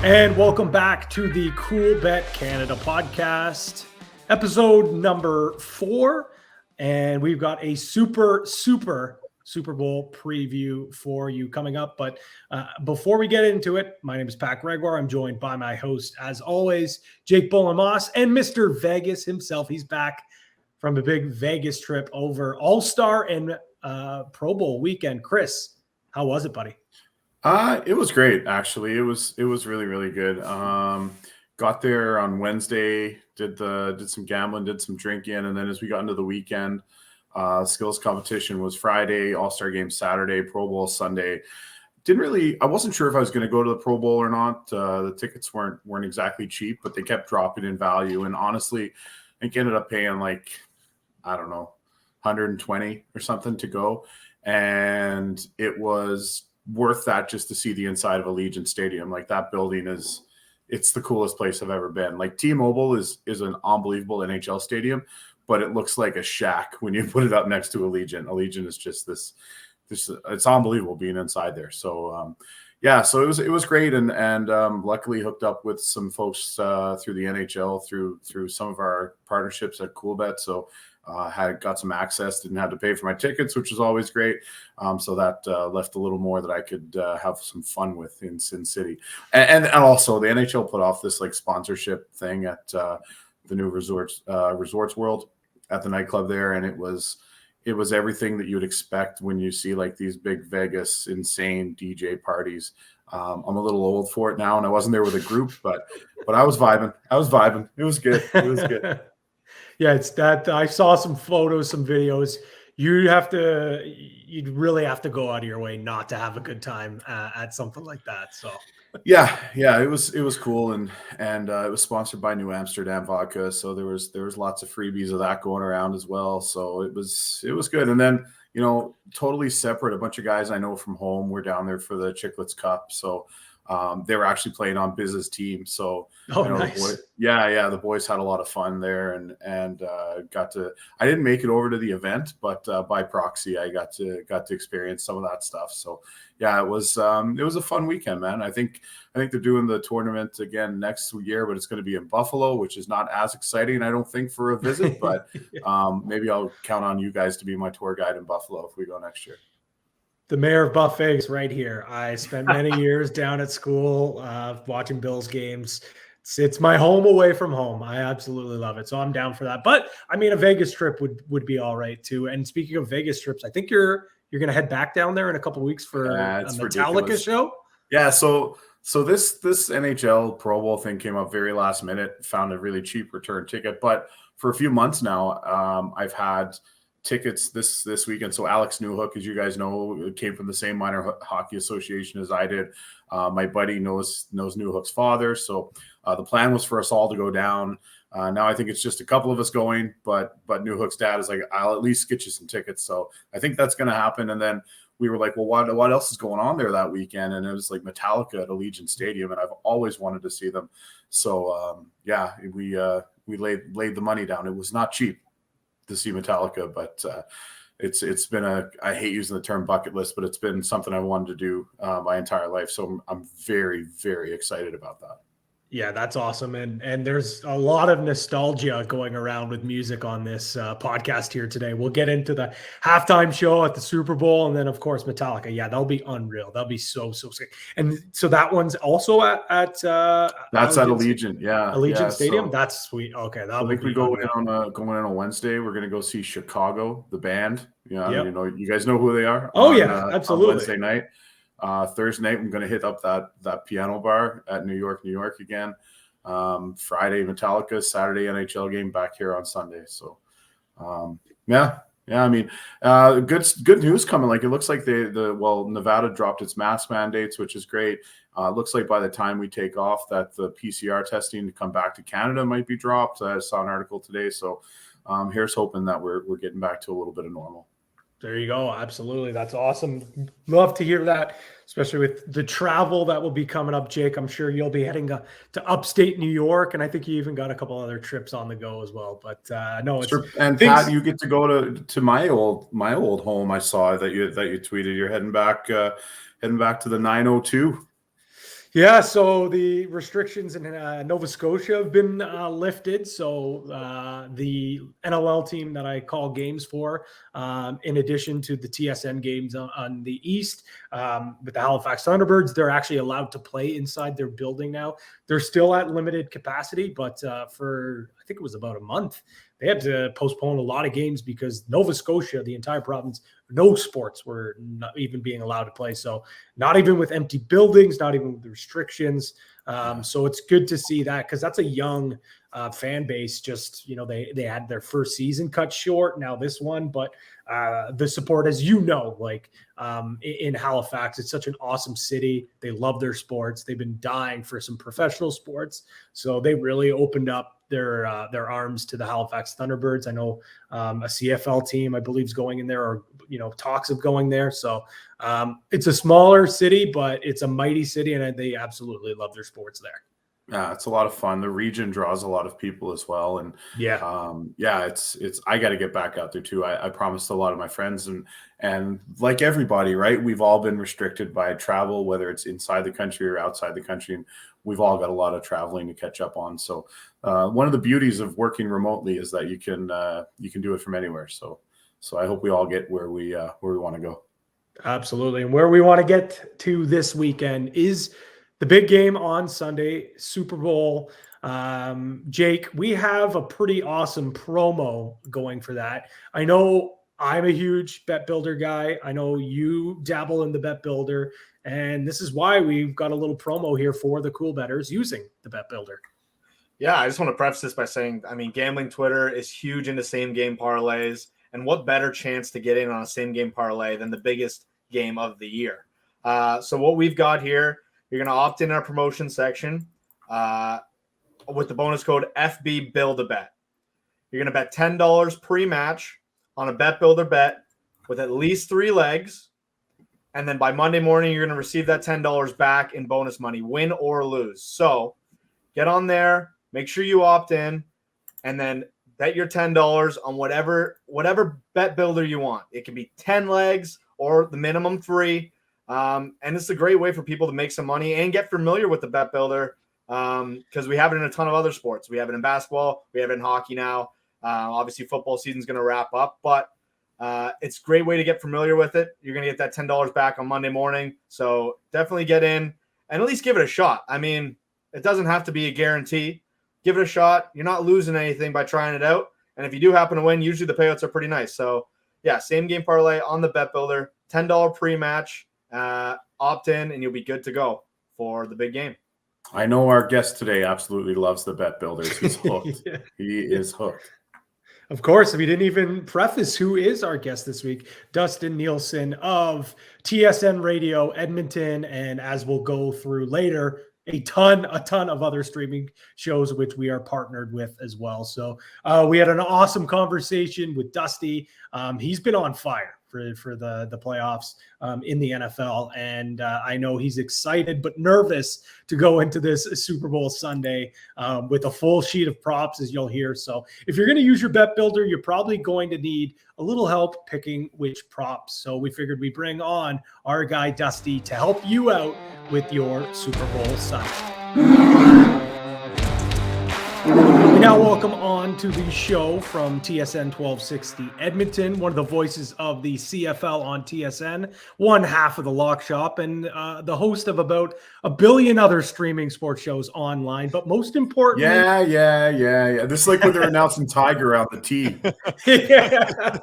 And welcome back to the Coolbet Canada podcast, episode number 4. And we've got a Super Bowl preview for you coming up. But before we get into it, my name is Pat Gregoire. I'm joined by my host, as always, Jake Bullen-Moss, and Mr. Vegas himself. He's back from a big Vegas trip over All-Star and Pro Bowl weekend. Kris, how was it, buddy? It was great, actually. It was really, really good. Got there on Wednesday, did some gambling, did some drinking, and then as we got into the weekend, skills competition was Friday, All-Star game Saturday, Pro Bowl Sunday. I wasn't sure if I was going to go to the Pro Bowl or not. The tickets weren't exactly cheap, but they kept dropping in value. And honestly, I think I ended up paying like, I don't know, 120 or something to go. And it was worth that just to see the inside of Allegiant Stadium. Like, that building it's the coolest place I've ever been. Like, T-Mobile is an unbelievable NHL stadium, but it looks like a shack when you put it up next to Allegiant. Allegiant is just this it's unbelievable being inside there. So so it was great, and luckily hooked up with some folks through the NHL through some of our partnerships at Coolbet. So got some access, didn't have to pay for my tickets, which was always great. So that left a little more that I could have some fun with in Sin City. And also the NHL put off this like sponsorship thing at the new Resorts World at the nightclub there. And it was everything that you would expect when you see like these big Vegas insane DJ parties. I'm a little old for it now, and I wasn't there with a group, but I was vibing. It was good. It was good. Yeah, it's that. I saw some photos, some videos. You'd really have to go out of your way not to have a good time at something like that. So yeah, it was cool, and it was sponsored by New Amsterdam Vodka, so there was lots of freebies of that going around as well. So it was good. And then, totally separate, a bunch of guys I know from home were down there for the Chicklets Cup. So they were actually playing on Biz's team. So nice. The boys had a lot of fun there, and I didn't make it over to the event, but by proxy I got to experience some of that stuff. So yeah, it was a fun weekend, man. I think they're doing the tournament again next year, but it's going to be in Buffalo, which is not as exciting, I don't think, for a visit, but maybe I'll count on you guys to be my tour guide in Buffalo if we go next year. The mayor of Buffet is right here. I spent many years down at school watching Bills games. It's my home away from home. I absolutely love it. So I'm down for that. But I mean, a Vegas trip would be all right too. And speaking of Vegas trips, I think you're going to head back down there in a couple of weeks for a Metallica ridiculous show. Yeah. So this NHL Pro Bowl thing came up very last minute. Found a really cheap return ticket, but for a few months now, I've had tickets this weekend. So Alex Newhook, as you guys know, came from the same minor hockey association as I did. My buddy knows Newhook's father. So the plan was for us all to go down. Now I think it's just a couple of us going, but Newhook's dad is like, I'll at least get you some tickets. So I think that's going to happen. And then we were like, well, what else is going on there that weekend? And it was like Metallica at Allegiant Stadium, and I've always wanted to see them. So we laid the money down. It was not cheap to see Metallica, but it's been I hate using the term bucket list, but it's been something I wanted to do my entire life. So I'm very, very excited about that. Yeah, that's awesome. And there's a lot of nostalgia going around with music on this podcast here today. We'll get into the halftime show at the Super Bowl, and then of course Metallica. Yeah, that'll be unreal. That'll be so sick. And so that one's also at that's at Allegiant. Yeah, Allegiant Stadium. So, that's sweet. Okay, I think we going in on Wednesday. We're gonna go see Chicago, the band. Yeah, you guys know who they are. Absolutely. On Wednesday night. Thursday night, I'm going to hit up that piano bar at New York again. Friday, Metallica. Saturday, NHL game back here on Sunday. So, yeah. I mean, good news coming. Like, it looks like Nevada dropped its mask mandates, which is great. It looks like by the time we take off, that the PCR testing to come back to Canada might be dropped. I saw an article today. So, here's hoping that we're getting back to a little bit of normal. There you go. Absolutely. That's awesome. Love to hear that, especially with the travel that will be coming up, Jake. I'm sure you'll be heading to upstate New York, and I think you even got a couple other trips on the go as well. But no, it's and Pat, you get to go to my old home. I saw that you tweeted you're heading back to the 902. Yeah, so the restrictions in Nova Scotia have been lifted. So the NLL team that I call games for, in addition to the TSN games on the East, with the Halifax Thunderbirds, they're actually allowed to play inside their building now. They're still at limited capacity, but for I think it was about a month, they had to postpone a lot of games because Nova Scotia, the entire province, no sports were not even being allowed to play. So not even with empty buildings, not even with the restrictions. So it's good to see that because that's a young fan base. Just, they had their first season cut short. Now this one, but the support, as you know, like in Halifax, it's such an awesome city. They love their sports. They've been dying for some professional sports. So they really opened up their arms to the Halifax Thunderbirds. I know a CFL team, I believe, is going in there, or talks of going there. So it's a smaller city, but it's a mighty city, and they absolutely love their sports there. Yeah, it's a lot of fun. The region draws a lot of people as well, and it's I got to get back out there too. I promised a lot of my friends, and like everybody, right? We've all been restricted by travel, whether it's inside the country or outside the country, and we've all got a lot of traveling to catch up on. So one of the beauties of working remotely is that you can do it from anywhere. So I hope we all get where we want to go. Absolutely, and where we want to get to this weekend is the big game on Sunday, Super Bowl. Jake, we have a pretty awesome promo going for that. I know I'm a huge bet builder guy. I know you dabble in the bet builder, and this is why we've got a little promo here for the cool bettors using the bet builder. Yeah, I just want to preface this by saying, gambling Twitter is huge into same game parlays, and what better chance to get in on a same game parlay than the biggest game of the year? So what we've got here, you're going to opt in our promotion section with the bonus code FB Build a Bet. You're going to bet $10 pre-match on a bet builder bet with at least 3 legs. And then by Monday morning, you're going to receive that $10 back in bonus money, win or lose. So get on there, make sure you opt in, and then bet your $10 on whatever bet builder you want. It can be 10 legs or the minimum 3. And it's a great way for people to make some money and get familiar with the bet builder because we have it in a ton of other sports. We have it in basketball. We have it in hockey now. Obviously, football season's going to wrap up, but it's a great way to get familiar with it. You're going to get that $10 back on Monday morning. So definitely get in and at least give it a shot. It doesn't have to be a guarantee. Give it a shot. You're not losing anything by trying it out. And if you do happen to win, usually the payouts are pretty nice. So, yeah, same game parlay on the bet builder, $10 pre-match. Opt in and you'll be good to go for the big game. I know our guest today absolutely loves the bet builders. He's hooked. Yeah. He is hooked. Of course, we didn't even preface who is our guest this week. Dustin Nielson of TSN Radio Edmonton, and as we'll go through later, a ton of other streaming shows which we are partnered with as well. So we had an awesome conversation with Dusty. He's been on fire for the playoffs in the NFL. And I know he's excited but nervous to go into this Super Bowl Sunday with a full sheet of props, as you'll hear. So if you're going to use your bet builder, you're probably going to need a little help picking which props. So we figured we bring on our guy Dusty to help you out with your Super Bowl Sunday. We now welcome on to the show from TSN 1260 Edmonton, one of the voices of the CFL on TSN, one half of the Lock Shop, and the host of about a billion other streaming sports shows online. But most importantly, yeah. This is like when they're announcing Tiger on the tee. Yeah.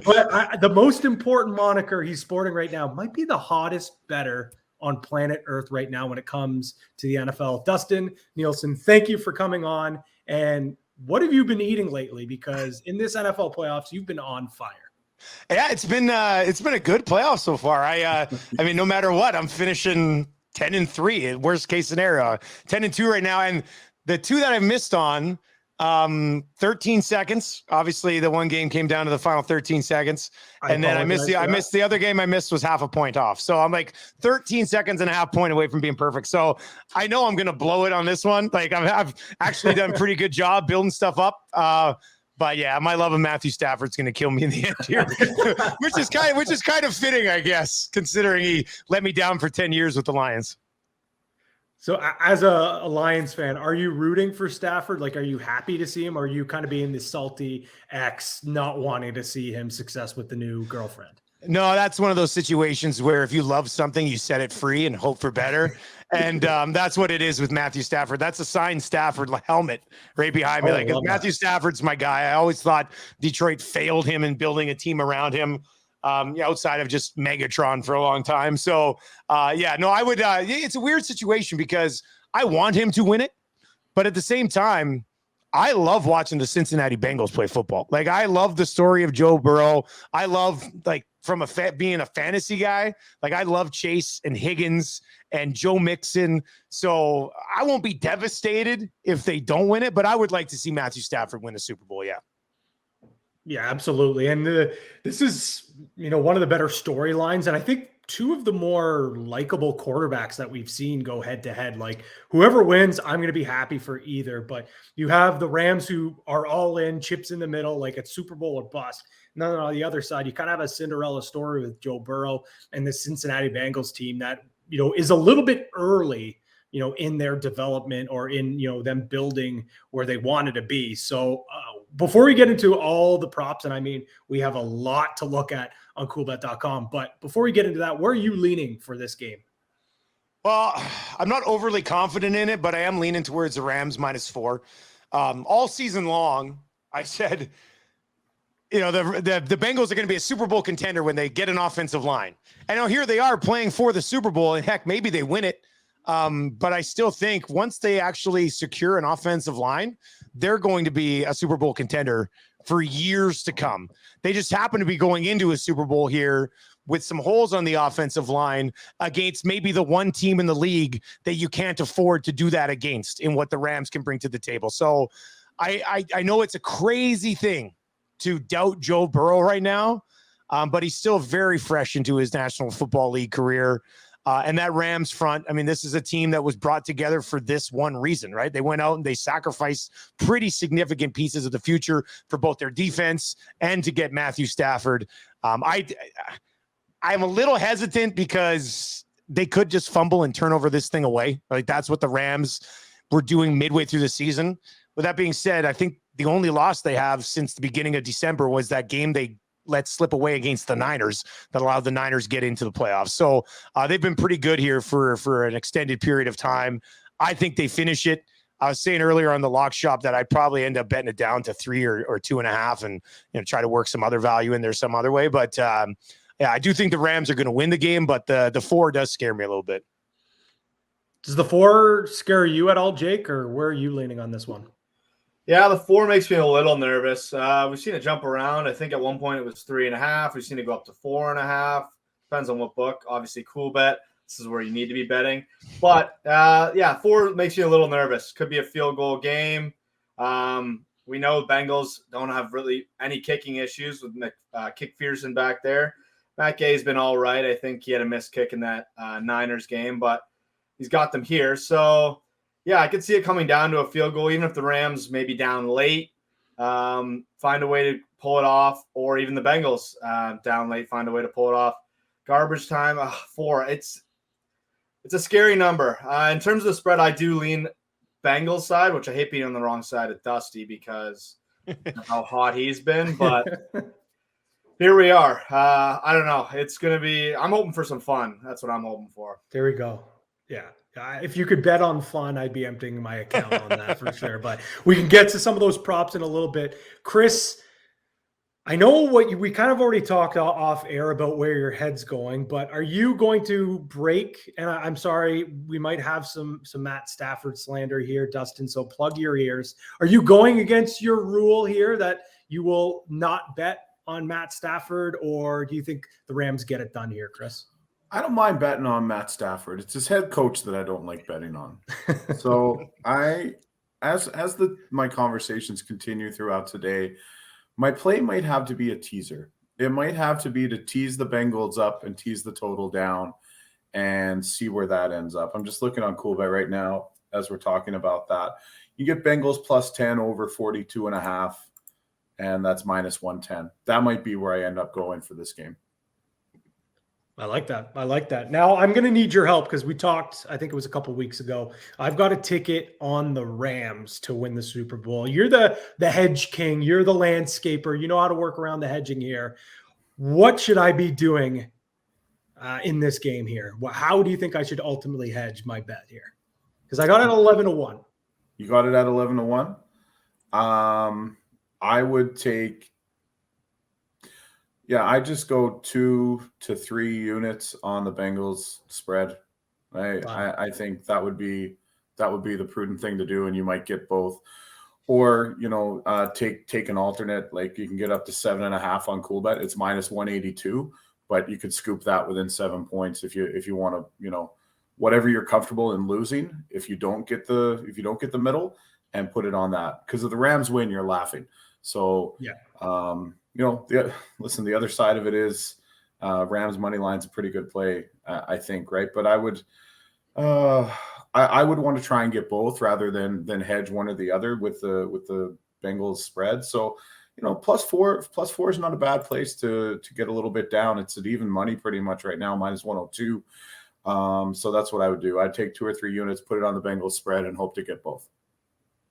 But the most important moniker he's sporting right now might be the hottest bettor on planet Earth right now when it comes to the NFL. Dustin Nielson, thank you for coming on. And what have you been eating lately? Because in this NFL playoffs, you've been on fire. Yeah, it's been a good playoff so far. I mean, no matter what, I'm finishing 10-3. Worst case scenario, 10-2 right now. And the 2 that I missed on, 13 seconds. Obviously, the one game came down to the final 13 seconds. And then I missed the other game I missed was half a point off. So I'm like 13 seconds and a half point away from being perfect. So I know I'm going to blow it on this one. Like I've actually done a pretty good job building stuff up. But yeah, my love of Matthew Stafford's going to kill me in the end here, which is kind of fitting, I guess, considering he let me down for 10 years with the Lions. So as a Lions fan, are you rooting for Stafford? Like, are you happy to see him? Or are you kind of being the salty ex, not wanting to see him success with the new girlfriend? No, that's one of those situations where if you love something, you set it free and hope for better. And that's what it is with Matthew Stafford. That's a signed Stafford helmet right behind me. Oh, Like love Matthew that. Stafford's my guy. I always thought Detroit failed him in building a team around him. Outside of just Megatron for a long time. So, I would. It's a weird situation because I want him to win it, but at the same time, I love watching the Cincinnati Bengals play football. Like, I love the story of Joe Burrow. I love, like, from being a fantasy guy, like, I love Chase and Higgins and Joe Mixon. So I won't be devastated if they don't win it, but I would like to see Matthew Stafford win the Super Bowl. Yeah. Yeah, absolutely. And this is, one of the better storylines. And I think two of the more likable quarterbacks that we've seen go head to head. Like, whoever wins, I'm going to be happy for either. But you have the Rams who are all in, chips in the middle, like it's Super Bowl or bust. And then on the other side, you kind of have a Cinderella story with Joe Burrow and the Cincinnati Bengals team that, is a little bit early, in their development or in, them building where they wanted to be. So before we get into all the props, and I mean, we have a lot to look at on coolbet.com, but before we get into that, where are you leaning for this game? Well, I'm not overly confident in it, but I am leaning towards the Rams -4. All season long, I said, the Bengals are going to be a Super Bowl contender when they get an offensive line. And now here they are playing for the Super Bowl, and heck, maybe they win it. But I still think once they actually secure an offensive line, they're going to be a Super Bowl contender for years to come. They just happen to be going into a Super Bowl here with some holes on the offensive line against maybe the one team in the league that you can't afford to do that against in what the Rams can bring to the table. So I know it's a crazy thing to doubt Joe Burrow right now, but he's still very fresh into his National Football League career. And that Rams front, I mean, this is a team that was brought together for this one reason, right? They went out and they sacrificed pretty significant pieces of the future for both their defense and to get Matthew Stafford. I'm a little hesitant because they could just fumble and turn over this thing away. Like, that's what the Rams were doing midway through the season. With that being said, I think the only loss they have since the beginning of December was that game they let slip away against the Niners that allowed the Niners get into the playoffs. So they've been pretty good here for an extended period of time. I think they finish it. I was saying earlier on the lock shop that I'd probably end up betting it down to 3 or 2.5 and try to work some other value in there some other way. But I do think the Rams are going to win the game, but the 4 does scare me a little bit. Does the 4 scare you at all, Jake, or where are you leaning on this one? Yeah, the 4 makes me a little nervous. We've seen it jump around. I think at one point it was 3.5. We've seen it go up to 4.5. Depends on what book. Obviously, Coolbet. This is where you need to be betting. But 4 makes you a little nervous. Could be a field goal game. We know Bengals don't have really any kicking issues with Kick-Fearson back there. Matt Gay's been all right. I think he had a missed kick in that Niners game, but he's got them here. So, yeah, I could see it coming down to a field goal, even if the Rams may be down late, find a way to pull it off, or even the Bengals down late, find a way to pull it off. Garbage time, 4. It's a scary number. In terms of the spread, I do lean Bengals side, which I hate being on the wrong side of Dusty because of how hot he's been. But here we are. I don't know. It's going to be – I'm hoping for some fun. That's what I'm hoping for. There we go. Yeah. If you could bet on fun, I'd be emptying my account on that for sure. But we can get to some of those props in a little bit. Kris, I know we kind of already talked off air about where your head's going, but are you going to break? And I'm sorry, we might have some Matt Stafford slander here, Dustin, so plug your ears. Are you going against your rule here that you will not bet on Matt Stafford, or do you think the Rams get it done here, Kris? I don't mind betting on Matt Stafford. It's his head coach that I don't like betting on. So my conversations continue throughout today, my play might have to be a teaser. It might have to be to tease the Bengals up and tease the total down and see where that ends up. I'm just looking on Coolbet right now as we're talking about that. You get Bengals +10 over 42.5, and that's -110. That might be where I end up going for this game. I like that. I like that. Now I'm going to need your help because we talked, I think it was a couple weeks ago. I've got a ticket on the Rams to win the Super Bowl. You're the hedge king. You're the landscaper. You know how to work around the hedging here. What should I be doing in this game here? How do you think I should ultimately hedge my bet here? Because I got it at 11-1. You got it at 11-1. I would take, I just go 2 to 3 units on the Bengals spread. I think that would be the prudent thing to do, and you might get both. Or take an alternate, like you can get up to 7.5 on Coolbet. It's -182, but you could scoop that within 7 points if you want to, whatever you're comfortable in losing. If you don't get the middle, and put it on that, because if the Rams win, you're laughing. So listen, the other side of it is Rams money line's a pretty good play, I think, right? But I would want to try and get both rather than hedge one or the other with the Bengals spread. So +4 is not a bad place to get a little bit down. It's at even money pretty much right now, -102. So that's what I would do. I'd take 2 or 3 units, put it on the Bengals spread, and hope to get both.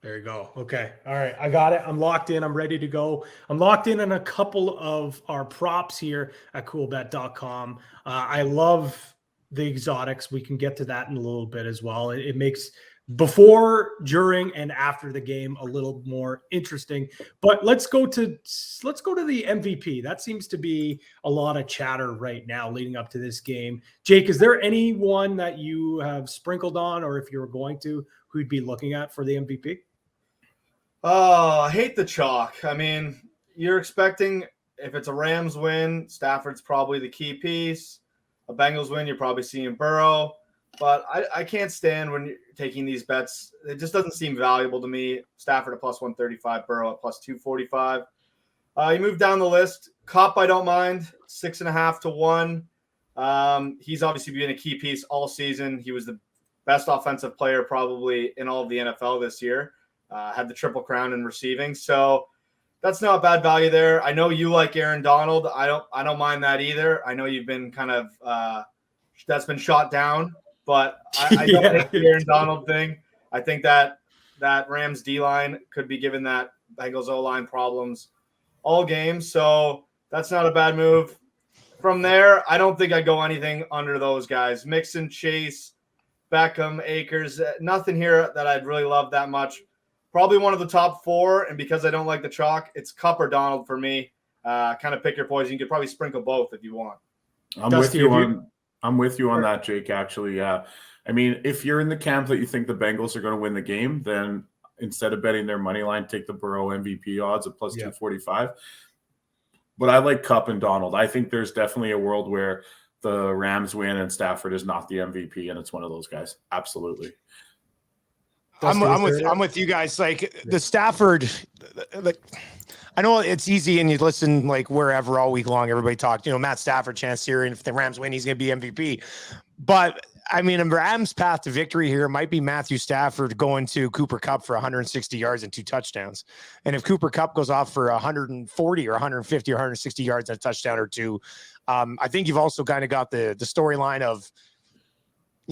There you go. Okay. All right. I got it. I'm locked in. I'm ready to go. I'm locked in on a couple of our props here at coolbet.com. I love the exotics. We can get to that in a little bit as well. It makes before, during, and after the game a little more interesting. But let's go to the MVP. That seems to be a lot of chatter right now leading up to this game. Jake, is there anyone that you have sprinkled on, or if you were going to, who you'd be looking at for the MVP? Oh, I hate the chalk. I mean, you're expecting, if it's a Rams win, Stafford's probably the key piece. A Bengals win, you're probably seeing Burrow. But I can't stand when you're taking these bets. It just doesn't seem valuable to me. Stafford at +135, Burrow at +245. You move down the list. Kupp, I don't mind, 6.5 to 1. He's obviously been a key piece all season. He was the best offensive player probably in all of the NFL this year. Had the triple crown in receiving. So that's not bad value there. I know you like Aaron Donald. I don't mind that either. I know you've been kind of that's been shot down, but I don't think the Aaron Donald thing. I think that Rams D-line could be given that Bengals O-line problems all game. So that's not a bad move. From there, I don't think I go anything under those guys. Mixon, Chase, Beckham, Akers, nothing here that I'd really love that much. Probably one of the top 4, and because I don't like the chalk, it's Kupp or Donald for me. Kind of pick your poison. You could probably sprinkle both if you want. I'm with you on that, Jake, actually. Yeah. I mean, if you're in the camp that you think the Bengals are going to win the game, then instead of betting their money line, take the Burrow MVP odds at +245. But I like Kupp and Donald. I think there's definitely a world where the Rams win and Stafford is not the MVP, and it's one of those guys. Absolutely. I'm with you guys. Like the Stafford, I know it's easy and you listen like wherever all week long, everybody talked, Matt Stafford chance here. And if the Rams win, he's going to be MVP. But I mean, a Rams path to victory here might be Matthew Stafford going to Cooper Kupp for 160 yards and 2 touchdowns. And if Cooper Kupp goes off for 140 or 150 or 160 yards and a touchdown or 2, I think you've also kind of got the storyline of,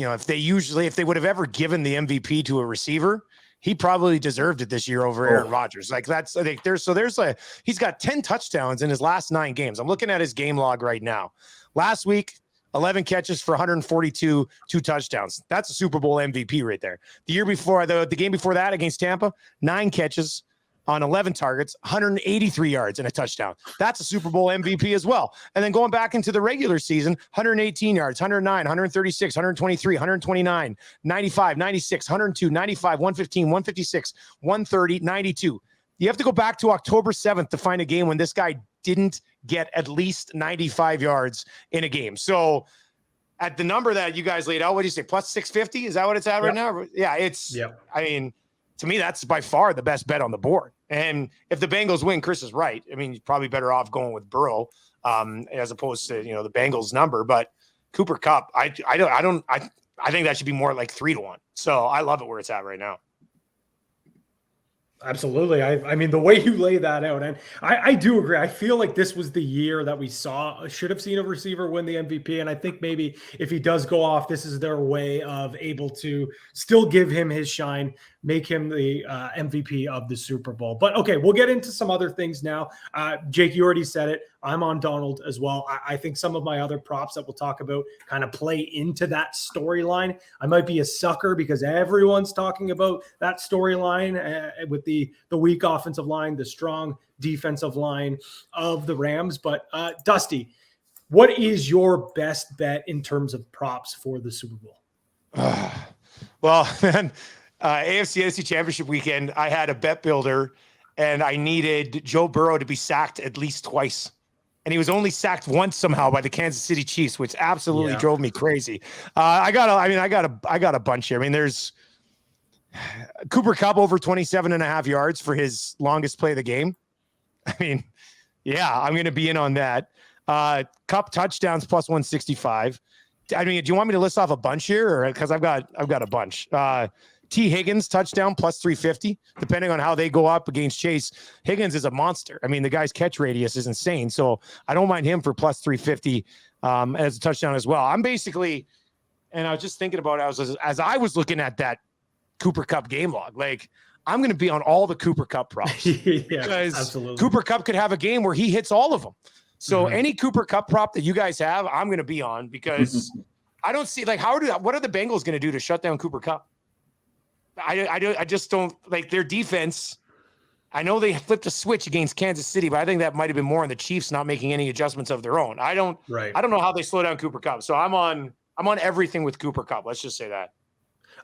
if they would have ever given the MVP to a receiver, he probably deserved it this year over Aaron Rodgers. Like he's got 10 touchdowns in his last 9 games. I'm looking at his game log right now. Last week, 11 catches for 142, 2 touchdowns. That's a Super Bowl MVP right there. The year before, the game before that against Tampa, 9 catches on 11 targets, 183 yards and a touchdown. That's a Super Bowl MVP as well. And then going back into the regular season, 118 yards, 109, 136, 123, 129, 95, 96, 102, 95, 115, 156, 130, 92. You have to go back to October 7th to find a game when this guy didn't get at least 95 yards in a game. So at the number that you guys laid out, what do you say, +650? Is that what it's at right now? Yeah, I mean, to me, that's by far the best bet on the board. And if the Bengals win, Kris is right. I mean, you're probably better off going with Burrow as opposed to, the Bengals number. But Cooper Kupp, I think that should be more like 3 to 1. So I love it where it's at right now. Absolutely. I mean, the way you lay that out, and I do agree. I feel like this was the year that we should have seen a receiver win the MVP. And I think maybe if he does go off, this is their way of able to still give him his shine, make him the MVP of the Super Bowl. But okay, we'll get into some other things now. Jake, you already said it. I'm on Donald as well. I think some of my other props that we'll talk about kind of play into that storyline. I might be a sucker because everyone's talking about that storyline with the weak offensive line, the strong defensive line of the Rams. But Dusty, what is your best bet in terms of props for the Super Bowl? Well, man, AFC NFC Championship weekend, I had a bet builder, and I needed Joe Burrow to be sacked at least twice. And he was only sacked once somehow by the Kansas City Chiefs, which absolutely drove me crazy. I got a bunch here. I mean, there's Cooper Kupp over 27.5 yards for his longest play of the game. I mean, yeah, I'm going to be in on that. Kupp touchdowns plus 165. I mean, do you want me to list off a bunch here, or because I've got a bunch? T. Higgins touchdown plus 350, depending on how they go up against Chase. Higgins is a monster. I mean, the guy's catch radius is insane. So I don't mind him for plus 350 as a touchdown as well. I'm basically, and I was just thinking about it, as I was looking at that Cooper Kupp game log, like I'm going to be on all the Cooper Kupp props because absolutely. Cooper Kupp could have a game where he hits all of them. So any Cooper Kupp prop that you guys have, I'm going to be on because I don't see like what are the Bengals going to do to shut down Cooper Kupp? I just don't like their defense. I know they flipped a switch against Kansas City, but I think that might have been more on the Chiefs not making any adjustments of their own. I don't know how they slow down Cooper Kupp. So I'm on everything with Cooper Kupp. Let's just say that.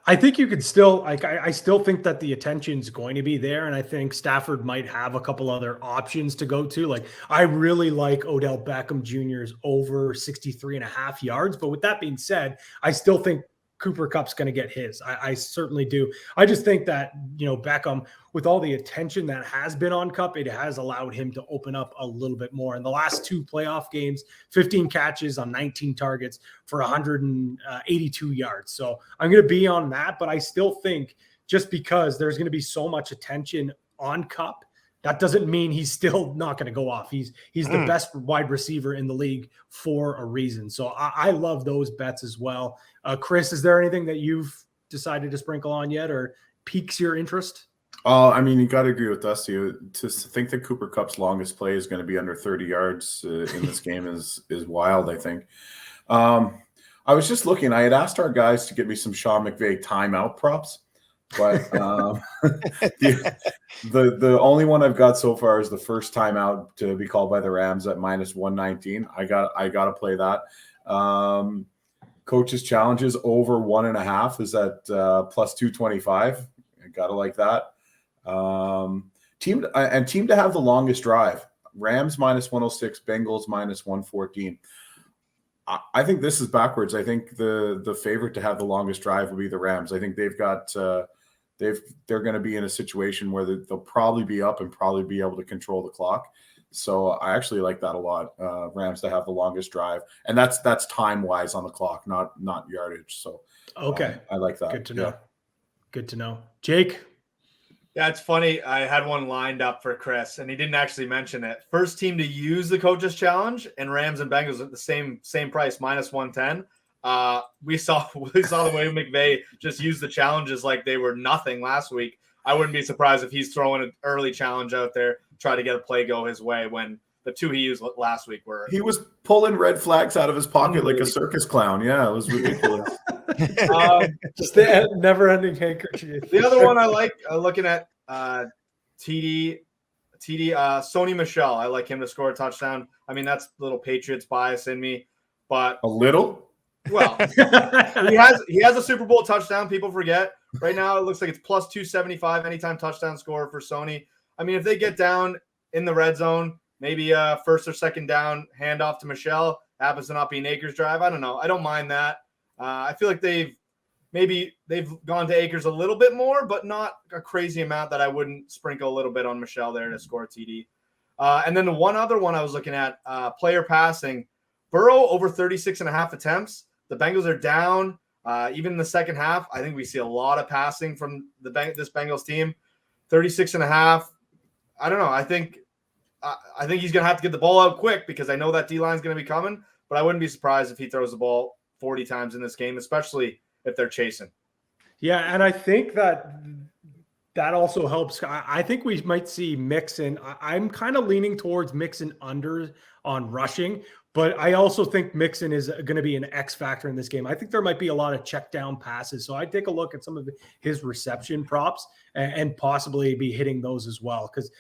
I think you could still I still think that the attention's going to be there. And I think Stafford might have a couple other options to go to. Like I really like Odell Beckham Jr.'s over 63.5 yards. But with that being said, I still think Cooper Kupp's going to get his. I certainly do. I just think that, Beckham, with all the attention that has been on Kupp, it has allowed him to open up a little bit more. In the last 2 playoff games, 15 catches on 19 targets for 182 yards. So I'm going to be on that, but I still think just because there's going to be so much attention on Kupp, that doesn't mean he's still not going to go off. He's the best wide receiver in the league for a reason. So I love those bets as well. Kris, is there anything that you've decided to sprinkle on yet or piques your interest? I mean, you got to agree with Dusty. To think that Cooper Kupp's longest play is going to be under 30 yards in this game is wild, I think. I was just looking. I had asked our guys to get me some Sean McVay timeout props. But the only one I've got so far is the first timeout to be called by the Rams at minus 119. I got to play that. Coaches challenges over 1.5 is at plus 225. I got to like that. Team to have the longest drive. Rams minus 106, Bengals minus 114. I think this is backwards. I think the favorite to have the longest drive will be the Rams. I think they've got they're going to be in a situation where they'll probably be up and probably be able to control the clock. So I actually like that a lot. Rams to have the longest drive, and that's time wise on the clock, not yardage. So okay, I like that. Good to know. Good to know, Jake. Yeah, it's funny. I had one lined up for Kris, and he didn't actually mention it. First team to use the coaches challenge, and Rams and Bengals at the same price, minus 110. We saw the way McVay just used the challenges like they were nothing last week. I wouldn't be surprised if he's throwing an early challenge out there, try to get a play go his way when the 2 he used last week were. He was pulling red flags out of his pocket like a circus clown. Yeah, it was ridiculous. Just the never-ending handkerchief. The other one I like looking at TD Sony Michel. I like him to score a touchdown. I mean, that's a little Patriots bias in me, but a little. Well, he has a Super Bowl touchdown. People forget. Right now, it looks like it's plus 275 anytime touchdown score for Sony. I mean, if they get down in the red zone, maybe first or second down, hand off to Michel. Happens to not be an Akers drive. I don't know. I don't mind that. I feel like they've gone to Akers a little bit more, but not a crazy amount that I wouldn't sprinkle a little bit on Michel there to score a TD. And then the one other one I was looking at, player passing. Burrow over 36.5 attempts. The Bengals are down. Even in the second half, I think we see a lot of passing from this Bengals team. 36.5. I don't know. I think he's going to have to get the ball out quick because I know that D-line is going to be coming, but I wouldn't be surprised if he throws the ball 40 times in this game, especially if they're chasing. Yeah, and I think that also helps. I think we might see Mixon. I'm kind of leaning towards Mixon under on rushing, but I also think Mixon is going to be an X factor in this game. I think there might be a lot of check down passes. So I'd take a look at some of his reception props and possibly be hitting those as well. Because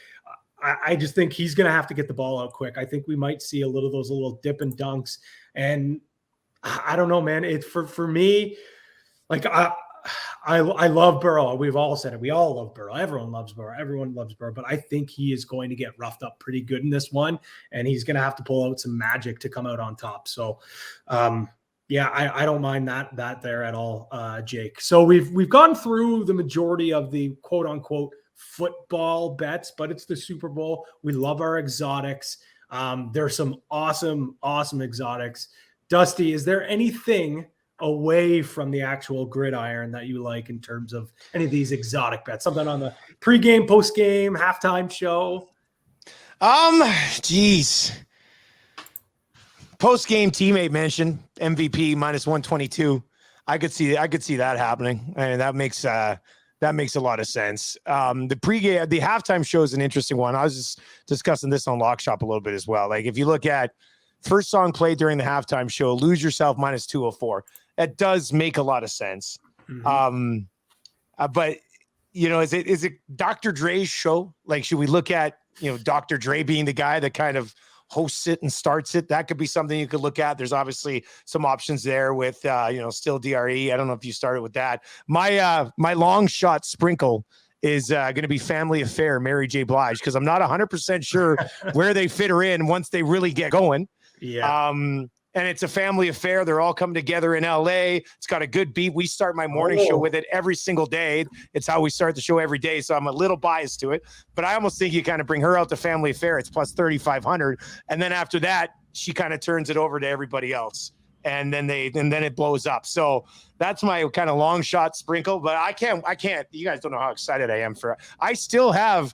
I just think he's going to have to get the ball out quick. I think we might see a little dip and dunks. And I don't know, man. It's for me, like I love Burrow. We've all said it. We all love Burrow. Everyone loves Burrow. Everyone loves Burrow. But I think he is going to get roughed up pretty good in this one, and he's going to have to pull out some magic to come out on top. So, yeah, I don't mind that there at all, Jake. So we've gone through the majority of the quote unquote football bets, but it's the Super Bowl. We love our exotics. There's some awesome exotics. Dusty, is there anything away from the actual gridiron that you like in terms of any of these exotic bets? Something on the pregame, postgame, halftime show? Geez. Postgame teammate mention MVP -122. I could see that happening. And that makes a lot of sense. The halftime show is an interesting one. I was just discussing this on Lock Shop a little bit as well. Like if you look at first song played during the halftime show, Lose Yourself -204. That does make a lot of sense. Mm-hmm. But is it Dr. Dre's show? Like, should we look at, Dr. Dre being the guy that kind of hosts it and starts it? That could be something you could look at. There's obviously some options there with, still DRE. I don't know if you started with that. My long shot sprinkle is going to be Family Affair, Mary J. Blige, because I'm not 100% sure where they fit her in once they really get going. Yeah. And it's a family affair. They're all coming together in LA. It's got a good beat. We start my morning show with it every single day. It's how we start the show every day. So I'm a little biased to it, but I almost think you kind of bring her out to Family Affair. It's plus 3,500. And then after that, she kind of turns it over to everybody else. And then it blows up. So that's my kind of long shot sprinkle, but I can't, you guys don't know how excited I am for it. I still have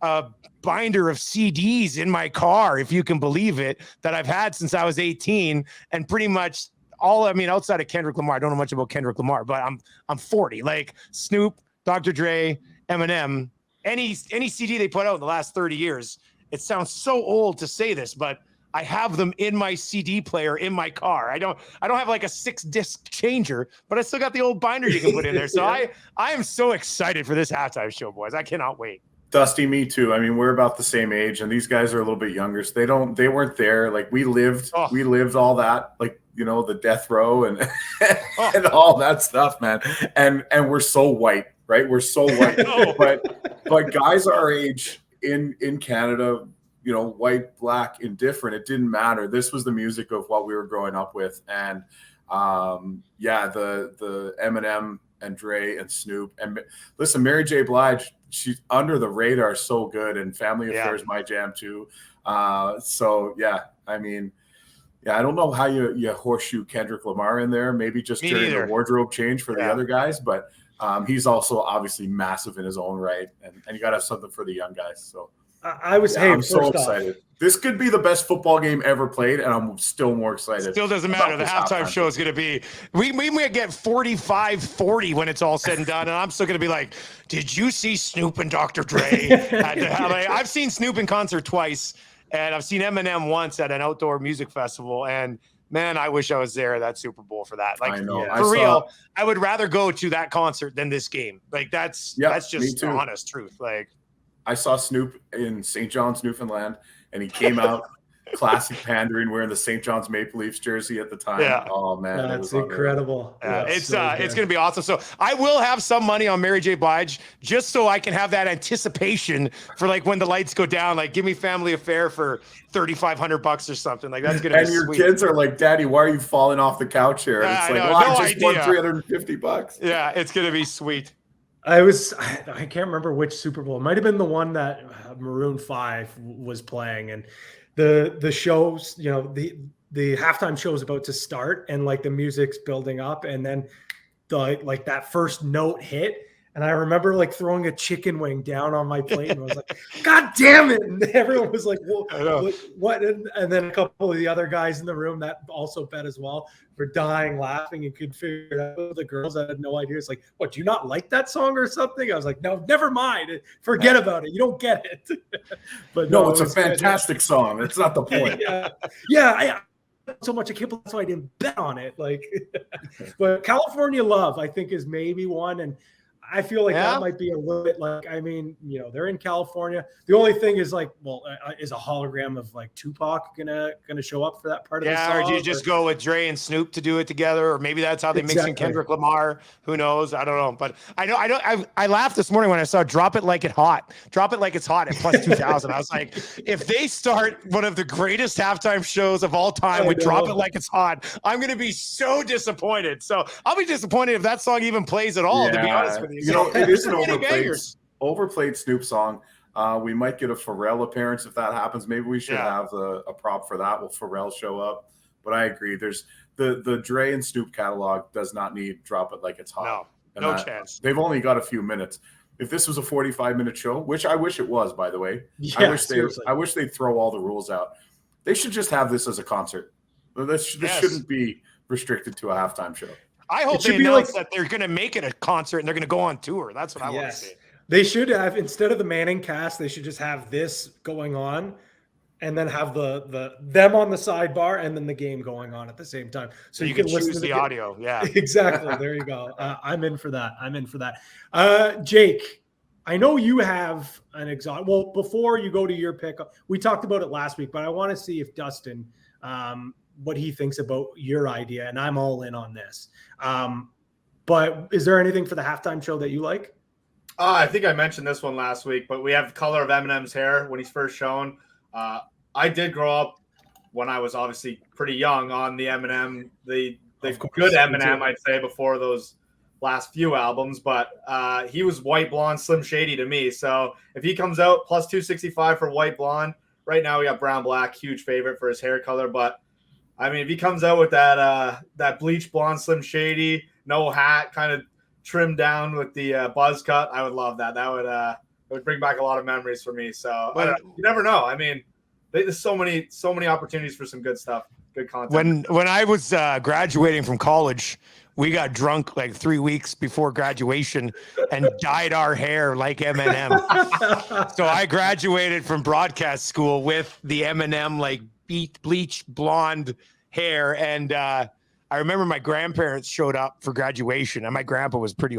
a binder of CDs in my car, if you can believe it, that I've had since I was 18, and pretty much outside of Kendrick Lamar, I don't know much about Kendrick Lamar, but I'm 40. Like Snoop, Dr. Dre, Eminem, any CD they put out in the last 30 years. It sounds so old to say this, but I have them in my CD player in my car. I don't have like a 6-disc changer, but I still got the old binder you can put in there. So I am so excited for this halftime show, boys. I cannot wait. Dusty, me too. I mean, we're about the same age, and these guys are a little bit younger, so they weren't there. Like we lived all that, like the death row and and all that stuff, man. And we're so white, right? We're so white. But guys our age in Canada, white, black, indifferent, it didn't matter. This was the music of what we were growing up with, and the Eminem and Dre and Snoop, and listen, Mary J. Blige, she's under the radar so good, and Family Affair is my jam too. So yeah, I mean, I don't know how you horseshoe Kendrick Lamar in there, maybe just during the wardrobe change for the other guys, but he's also obviously massive in his own right, and you got to have something for the young guys. So I'm so excited. This could be the best football game ever played, and I'm still more excited. Still doesn't matter. The halftime show is going to be – we might get 45-40 when it's all said and done, and I'm still going to be like, did you see Snoop and Dr. Dre? I've seen Snoop in concert twice, and I've seen Eminem once at an outdoor music festival, and man, I wish I was there at that Super Bowl for that. Like, I know. For real, I would rather go to that concert than this game. Like, that's just the honest truth. Like, I saw Snoop in St. John's, Newfoundland, and he came out classic pandering, wearing the St. John's Maple Leafs jersey at the time. Yeah. Oh man, that's incredible. It's going to be awesome. So I will have some money on Mary J. Blige just so I can have that anticipation for like when the lights go down. Like, give me Family Affair for $3,500 or something. Like, that's going to be your sweet. Kids are like, Daddy, why are you falling off the couch here? And it's like, well, I just won $350. Yeah, it's going to be sweet. I can't remember which Super Bowl. It might have been the one that Maroon 5 was playing, and the shows, the halftime show is about to start, and like the music's building up, and then that first note hit, And I remember like throwing a chicken wing down on my plate, and I was like, "God damn it!" And everyone was like, well, "What?" And then a couple of the other guys in the room that also bet as well were dying laughing and could figure it out. The girls that had no idea. It's like, "What? Do you not like that song or something?" I was like, "No, never mind. Forget about it. You don't get it." But no, it's a fantastic song. It's not the point. yeah. So much. I can't believe that's why I didn't bet on it. Like, but California Love, I think, is maybe one. And I feel like that might be a little bit like, I mean, they're in California. The only thing is like, well, is a hologram of like Tupac gonna show up for that part of the song? Or do you just go with Dre and Snoop to do it together? Or maybe that's how they mix in Kendrick Lamar. Who knows? I don't know. But I laughed this morning when I saw Drop It Like It's Hot. Drop It Like It's Hot at plus 2,000. I was like, if they start one of the greatest halftime shows of all time with Drop It Like It's Hot, I'm going to be so disappointed. So I'll be disappointed if that song even plays at all, to be honest with you. It is an overplayed Snoop song. We might get a Pharrell appearance if that happens. Maybe we should have a prop for that. Will Pharrell show up? But I agree. There's the Dre and Snoop catalog does not need Drop It Like It's Hot. No chance. They've only got a few minutes. If this was a 45-minute show, which I wish it was, by the way, I wish they'd throw all the rules out. They should just have this as a concert. This shouldn't be restricted to a halftime show. I hope they announce that they're going to make it a concert and they're going to go on tour. That's what I want to see. They should have, instead of the Manning cast, they should just have this going on and then have them on the sidebar and then the game going on at the same time. So you can listen to the audio. Yeah, exactly. There you go. I'm in for that. Jake, I know you have an exotic. Well, before you go to your pick, we talked about it last week, but I want to see if Dustin, what he thinks about your idea, and I'm all in on this. But is there anything for the halftime show that you like? I think I mentioned this one last week, but we have the color of Eminem's hair when he's first shown. I did grow up when I was obviously pretty young on the Eminem, the good Eminem, I'd say, before those last few albums. But he was white blonde, Slim Shady to me. So if he comes out plus 265 for white blonde, right now we got brown black, huge favorite for his hair color. But I mean, if he comes out with that bleach blonde Slim Shady, no hat, kind of trimmed down with the buzz cut, I would love that. That would bring back a lot of memories for me. So you never know. I mean, there's so many opportunities for some good stuff, good content. When I was graduating from college, we got drunk like 3 weeks before graduation and dyed our hair like Eminem. So I graduated from broadcast school with the Eminem like bleach blonde hair. And I remember my grandparents showed up for graduation, and my grandpa was pretty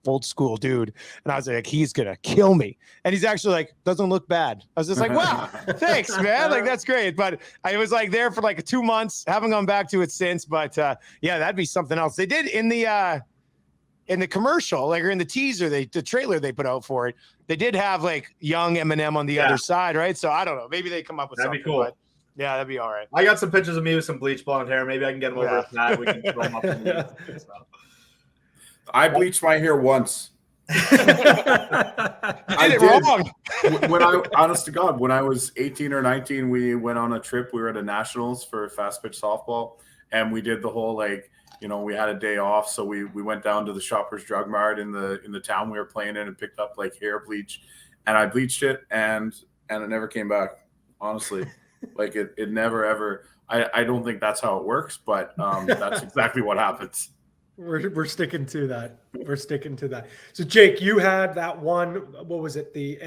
old school dude. And I was like, he's going to kill me. And he's actually like, doesn't look bad. I was just like, wow, thanks, man. Like, that's great. But I was like there for like 2 months, haven't gone back to it since. But yeah, that'd be something else. They did in the commercial, like, or in the teaser, the trailer they put out for it, they did have like young Eminem on the other side, right? So I don't know. Maybe they come up with something. That'd be cool. But yeah, that'd be all right. I got some pictures of me with some bleach blonde hair. Maybe I can get them over that. We can throw them up. I bleached my hair once. I did it wrong. Honest to God, when I was 18 or 19, we went on a trip. We were at a nationals for fast pitch softball, and we did the whole we had a day off, so we went down to the Shoppers Drug Mart in the town we were playing in and picked up like hair bleach, and I bleached it, and it never came back. Honestly. Like it never ever. I don't think that's how it works, but that's exactly what happens. We're sticking to that. We're sticking to that. So Jake, you had that one. What was it? The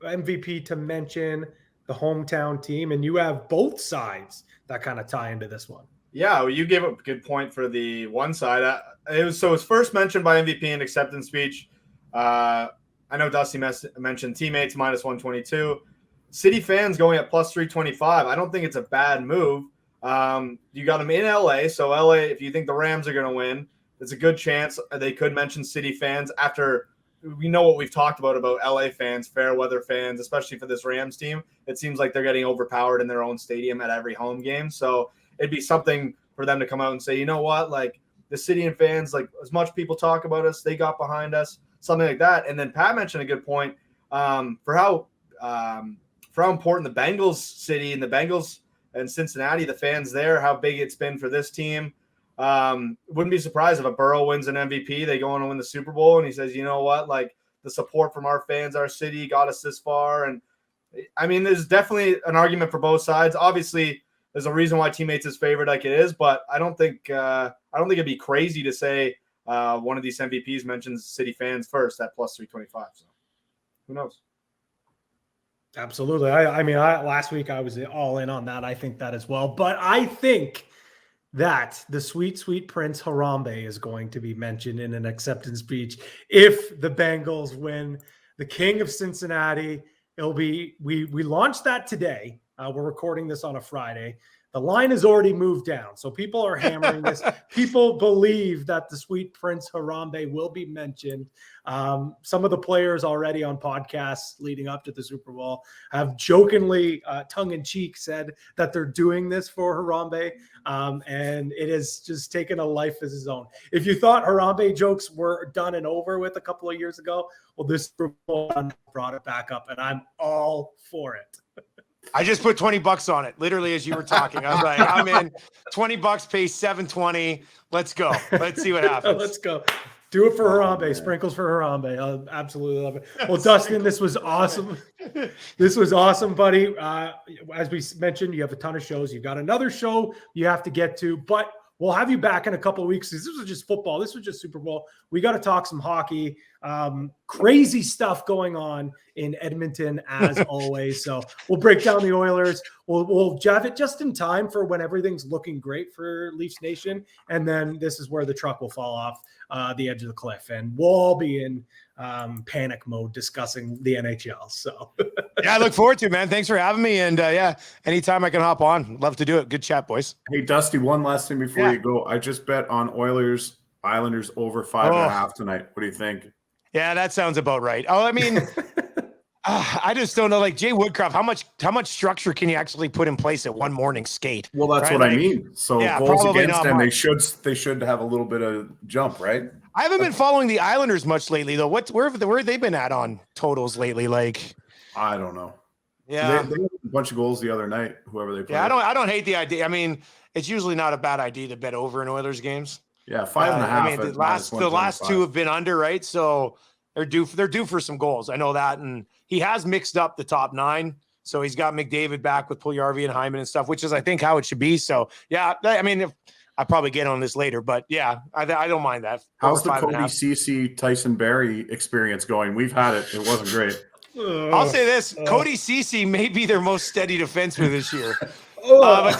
MVP to mention, the hometown team, and you have both sides that kind of tie into this one. Yeah, well, you gave a good point for the one side. It was first mentioned by MVP in acceptance speech. I know Dusty mentioned teammates minus 122. City fans going at plus 325. I don't think it's a bad move. You got them in LA. So LA, if you think the Rams are going to win, it's a good chance they could mention City fans after we know what we've talked about LA fans, fair weather fans, especially for this Rams team. It seems like they're getting overpowered in their own stadium at every home game. So it'd be something for them to come out and say, you know what, like the City and fans, like as much people talk about us, they got behind us, something like that. And then Pat mentioned a good point for how important the Bengals city and the Bengals and Cincinnati, the fans there, how big it's been for this team. Wouldn't be surprised if a Burrow wins an MVP, they go on to win the Super Bowl, and he says, you know what, like the support from our fans, our city got us this far. And I mean, there's definitely an argument for both sides. Obviously, there's a reason why teammates is favored like it is, but I don't think it'd be crazy to say one of these MVPs mentions city fans first at plus 325. So who knows? Absolutely. I mean, last week I was all in on that. I think that as well. But I think that the sweet, sweet Prince Harambe is going to be mentioned in an acceptance speech if the Bengals win. The King of Cincinnati. It'll be we launched that today. We're recording this on a Friday. The line has already moved down, so people are hammering this. People believe that the sweet Prince Harambe will be mentioned. Some of the players already on podcasts leading up to the Super Bowl have jokingly, tongue-in-cheek, said that they're doing this for Harambe, and it has just taken a life as its own. If you thought Harambe jokes were done and over with a couple of years ago, well, this Super Bowl brought it back up, and I'm all for it. I just put $20 on it, literally, as you were talking. I was like, I'm in. $20 pays $720. Let's go. Let's see what happens. Let's go. Do it for Harambe. Sprinkles for Harambe. I absolutely love it. Well, Dustin, this was awesome. This was awesome, buddy. As we mentioned, you have a ton of shows. You've got another show you have to get to, but we'll have you back in a couple of weeks. This was just football. This was just Super Bowl. We got to talk some hockey. Crazy stuff going on in Edmonton, as always. So we'll break down the Oilers. We'll have it just in time for when everything's looking great for Leafs Nation. And then this is where the truck will fall off the edge of the cliff. And we'll all be in panic mode discussing the NHL. So yeah, I look forward to it, man. Thanks for having me. And yeah, anytime I can hop on, love to do it. Good chat, boys. Hey, Dusty, one last thing before you go. I just bet on Oilers Islanders over 5.5 tonight. What do you think? Yeah, that sounds about right. Oh, I mean, I just don't know. Like Jay Woodcroft, how much structure can you actually put in place at one morning skate? Well, that's right? what I mean. So yeah, goals against them, much. they should have a little bit of jump, right? I haven't been following the Islanders much lately, though. Where have they been at on totals lately? Like, I don't know. Yeah, they had a bunch of goals the other night. Whoever they played. Yeah, I don't hate the idea. I mean, it's usually not a bad idea to bet over in Oilers games. Yeah, 5.5. I mean, the last two have been under, right? So they're due for some goals. I know that, and he has mixed up the top nine. So he's got McDavid back with Puljujarvi and Hyman and stuff, which is I think how it should be. So yeah, I mean, I'll probably get on this later, but yeah, I don't mind that. How's the Cody Ceci Tyson Barrie experience going? We've had it. It wasn't great. I'll say this: Cody Ceci may be their most steady defenseman this year. But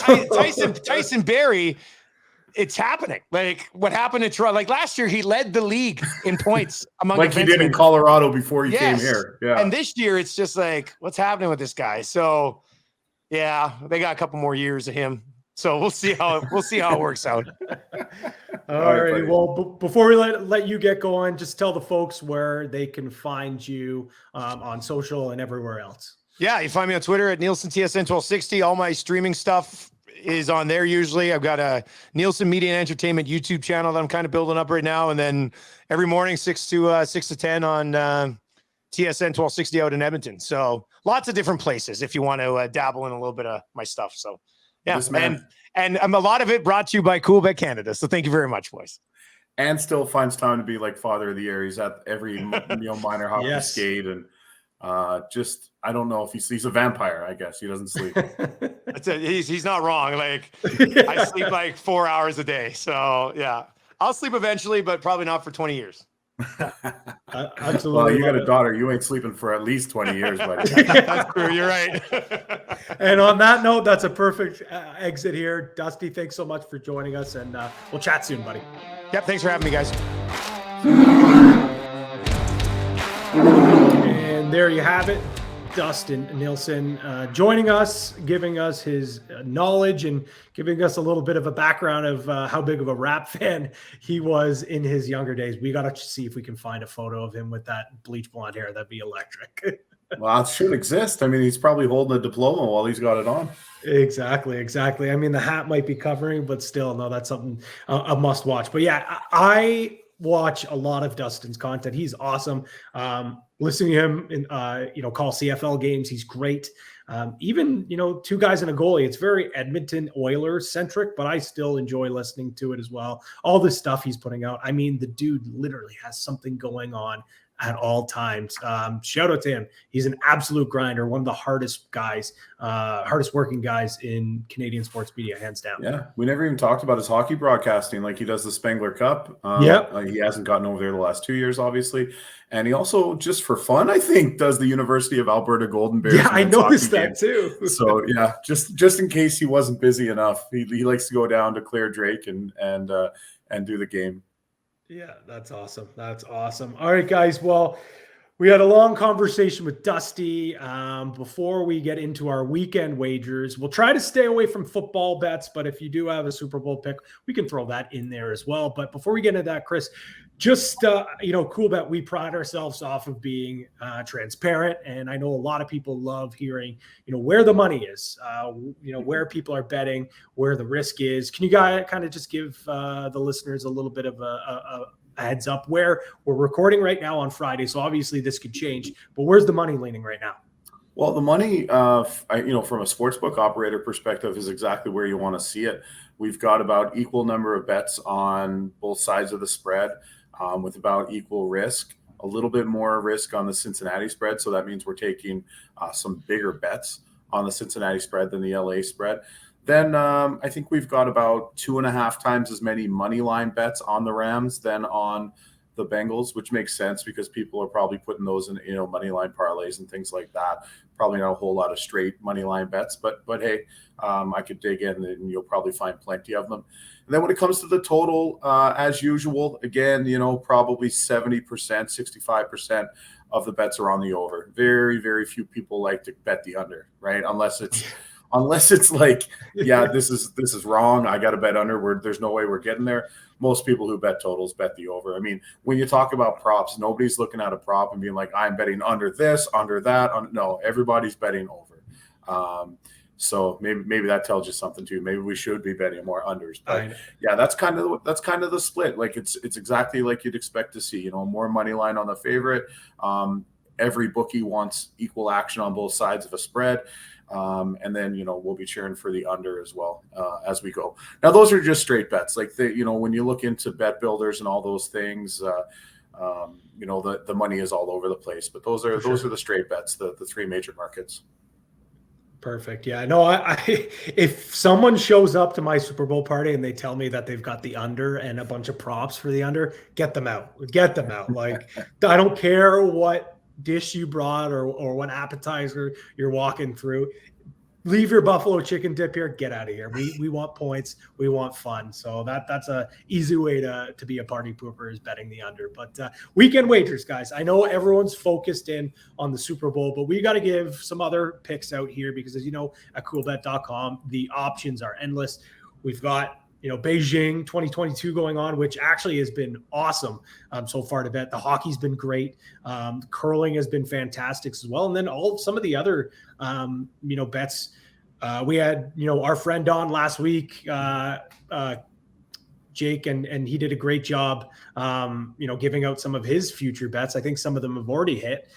Tyson Barrie, it's happening. Like what happened in Toronto? Like last year, he led the league in points among like defensemen. He did in Colorado before he came here. Yeah, and this year it's just like, what's happening with this guy? So yeah, they got a couple more years of him. So we'll see how it works out. All right. Well, before we let you get going, just tell the folks where they can find you on social and everywhere else. Yeah, you find me on Twitter at NielsonTSN1260. All my streaming stuff is on there usually. I've got a Nielsen Media and Entertainment YouTube channel that I'm kind of building up right now, and then every morning 6 to 10 on TSN 1260 out in Edmonton. So lots of different places if you want to dabble in a little bit of my stuff. So. Yeah, and a lot of it brought to you by Coolbet Canada. So thank you very much, boys. And still finds time to be like father of the year. He's at every minor hockey skate, and just I don't know if he's a vampire. I guess he doesn't sleep. That's it. He's not wrong. Like I sleep like 4 hours a day. So yeah, I'll sleep eventually, but probably not for 20 years. Absolutely. Well, you got a daughter. You ain't sleeping for at least 20 years, buddy. That's true. You're right. And on that note, that's a perfect exit here. Dusty, thanks so much for joining us, and we'll chat soon, buddy. Yep. Thanks for having me, guys. And there you have it. Dustin Nielson joining us, giving us his knowledge and giving us a little bit of a background of how big of a rap fan he was in his younger days. We got to see if we can find a photo of him with that bleach blonde hair. That'd be electric. Well, it should exist. I mean, he's probably holding a diploma while he's got it on. Exactly. I mean, the hat might be covering, but still, no, that's something a must watch. But yeah, I watch a lot of Dustin's content. He's awesome. Listening to him in, call CFL games, he's great. Even, two guys and a goalie. It's very Edmonton Oilers centric, but I still enjoy listening to it as well. All this stuff he's putting out. I mean, the dude literally has something going on at all times. Shout out to him. He's an absolute grinder, one of the hardest working guys in Canadian sports media, hands down. Yeah, we never even talked about his hockey broadcasting, like he does the Spengler Cup. He hasn't gotten over there the last 2 years, obviously. And he also, just for fun, I think, does the University of Alberta Golden Bears. Yeah, I noticed that too. So yeah, just in case he wasn't busy enough, he likes to go down to Claire Drake and do the game. Yeah, that's awesome. That's awesome. All right, guys. Well, we had a long conversation with Dusty. Before we get into our weekend wagers, we'll try to stay away from football bets, but if you do have a Super Bowl pick, we can throw that in there as well. But before we get into that, Kris, just, Coolbet, we pride ourselves off of being transparent. And I know a lot of people love hearing, where the money is, where people are betting, where the risk is. Can you guys kind of just give the listeners a little bit of a heads up where we're recording right now on Friday? So obviously this could change, but where's the money leaning right now? Well, the money, from a sportsbook operator perspective, is exactly where you want to see it. We've got about equal number of bets on both sides of the spread, with about equal risk. A little bit more risk on the Cincinnati spread, so that means we're taking some bigger bets on the Cincinnati spread than the LA spread. Then I think we've got about 2.5 times as many money line bets on the Rams than on the Bengals, which makes sense because people are probably putting those in, money line parlays and things like that. Probably not a whole lot of straight money line bets, but hey, I could dig in and you'll probably find plenty of them. And then when it comes to the total, as usual, again, probably 70%, 65% of the bets are on the over. Very, very few people like to bet the under, right? Unless it's like, yeah, this is wrong, I got to bet under, there's no way we're getting there. Most people who bet totals bet the over. I mean, when you talk about props, nobody's looking at a prop and being like, I'm betting under this, under that. No, everybody's betting over. So maybe that tells you something too. Maybe we should be betting more unders. But yeah, that's kind of the split. Like it's exactly like you'd expect to see. More money line on the favorite. Every bookie wants equal action on both sides of a spread. And then, we'll be cheering for the under as well as we go. Now, those are just straight bets. Like, when you look into bet builders and all those things, the money is all over the place. But those are the straight bets, the three major markets. Perfect. Yeah, no, I if someone shows up to my Super Bowl party and they tell me that they've got the under and a bunch of props for the under, get them out. Like, I don't care what dish you brought or what appetizer you're walking through. Leave your buffalo chicken dip here. Get out of here. We want points. We want fun. So that's a easy way to be a party pooper, is betting the under. But weekend wagers, guys. I know everyone's focused in on the Super Bowl, but we got to give some other picks out here because, as you know, at Coolbet.com, the options are endless. We've got Beijing 2022 going on, which actually has been awesome so far to bet. The hockey's been great. Curling has been fantastic as well. And then some of the other, bets. We had, our friend on last week, Jake, and he did a great job, giving out some of his future bets. I think some of them have already hit.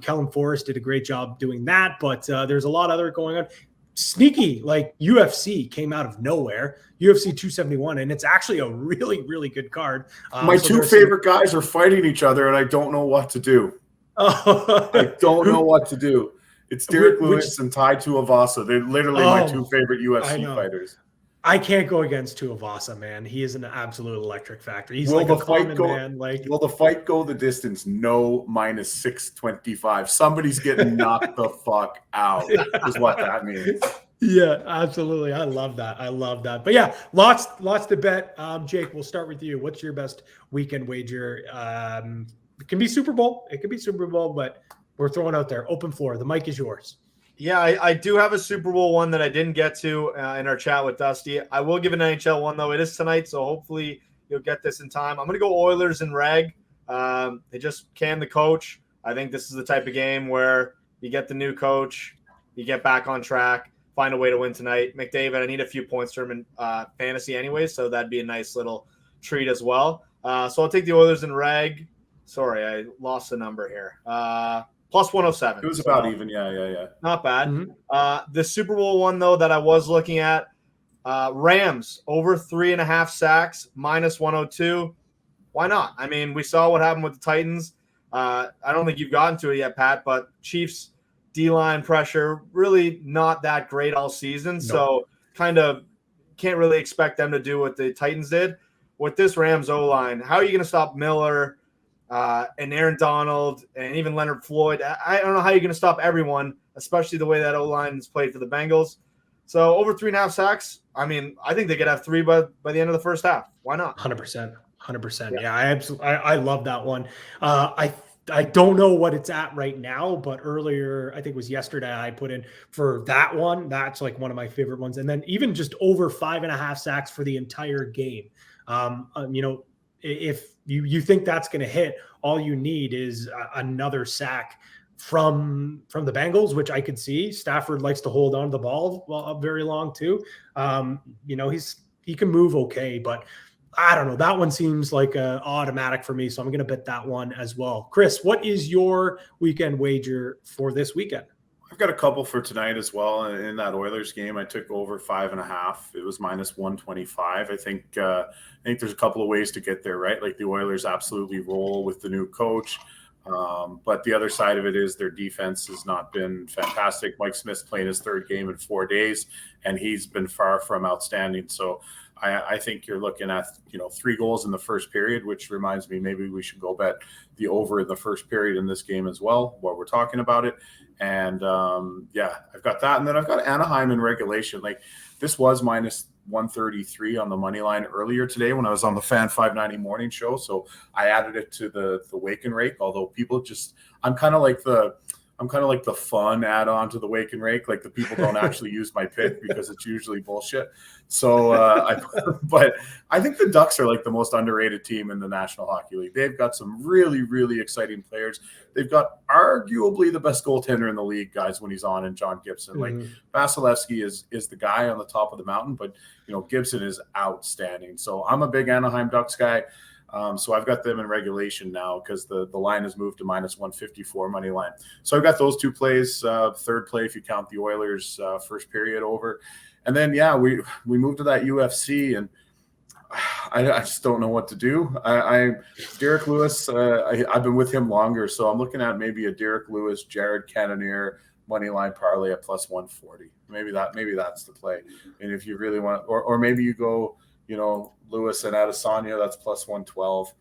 Kellen Forrest did a great job doing that, but there's a lot other going on. Sneaky, like UFC came out of nowhere, UFC 271, and it's actually a really, really good card. My two favorite guys are fighting each other, and I don't know what to do. I don't know what to do. It's Derek Lewis and Tai Tuivasa. They're literally my two favorite UFC fighters. I can't go against Tuivasa, man. He is an absolute electric factor. He's like a common man. Will the fight go the distance? No, minus 625. Somebody's getting knocked the fuck out, is what that means. Yeah, absolutely. I love that. But yeah, lots to bet. Jake, we'll start with you. What's your best weekend wager? It can be Super Bowl. But we're throwing out there. Open floor. The mic is yours. Yeah, I do have a Super Bowl one that I didn't get to in our chat with Dusty. I will give an NHL one, though. It is tonight, so hopefully you'll get this in time. I'm going to go Oilers and Reg. They just canned the coach. I think this is the type of game where you get the new coach, you get back on track, find a way to win tonight. McDavid, I need a few points from him in fantasy anyway, so that'd be a nice little treat as well. So I'll take the Oilers in reg. Sorry, I lost the number here. Plus 107. It was about even. Yeah. Not bad. Mm-hmm. The Super Bowl one, though, that I was looking at, Rams over 3.5 sacks, minus 102. Why not? I mean, we saw what happened with the Titans. I don't think you've gotten to it yet, Pat, but Chiefs D-line pressure really not that great all season. No. So kind of can't really expect them to do what the Titans did. With this Rams O-line, how are you going to stop Miller and Aaron Donald and even Leonard Floyd? I don't know how you're going to stop everyone, especially the way that O-line is played for the Bengals. So over 3.5 sacks, I mean, I think they could have 3 by the end of the first half. Why not? 100%. 100%. Yeah, I love that one. I don't know what it's at right now, but earlier, I think it was yesterday, I put in for that one. That's like one of my favorite ones. And then even just over 5.5 sacks for the entire game. If you think that's going to hit, all you need is another sack from the Bengals, which I could see. Stafford likes to hold on to the ball very long too. He can move okay, but I don't know. That one seems like a automatic for me, so I'm going to bet that one as well. Kris, what is your weekend wager for this weekend? I've got a couple for tonight as well. In that Oilers game, I took over 5.5. It was minus 125. I think there's a couple of ways to get there, right? Like the Oilers absolutely roll with the new coach. But the other side of it is their defense has not been fantastic. Mike Smith's playing his third game in 4 days, and he's been far from outstanding. So I think you're looking at 3 goals in the first period, which reminds me maybe we should go bet the over in the first period in this game as well while we're talking about it. And I've got that, and then I've got Anaheim in regulation. Like this was minus 133 on the money line earlier today when I was on the Fan 590 morning show. So I added it to the wake and rake. Although people I'm kind of like the fun add-on to the wake and rake. Like the people don't actually use my pick because it's usually bullshit. So, but I think the Ducks are like the most underrated team in the National Hockey League. They've got some really, really exciting players. They've got arguably the best goaltender in the league, guys, when he's on, and John Gibson. Like Vasilevsky is the guy on the top of the mountain, but Gibson is outstanding. So I'm a big Anaheim Ducks guy. So I've got them in regulation now because the line has moved to minus 154 money line. So I've got those 2 plays, third play if you count the Oilers first period over. And then, we moved to that UFC, and I just don't know what to do. Derek Lewis, I've been with him longer, so I'm looking at maybe a Derek Lewis, Jared Cannonier money line parlay at plus 140. Maybe that's the play. And if you really want, or maybe you go, Lewis and Adesanya, that's plus 112,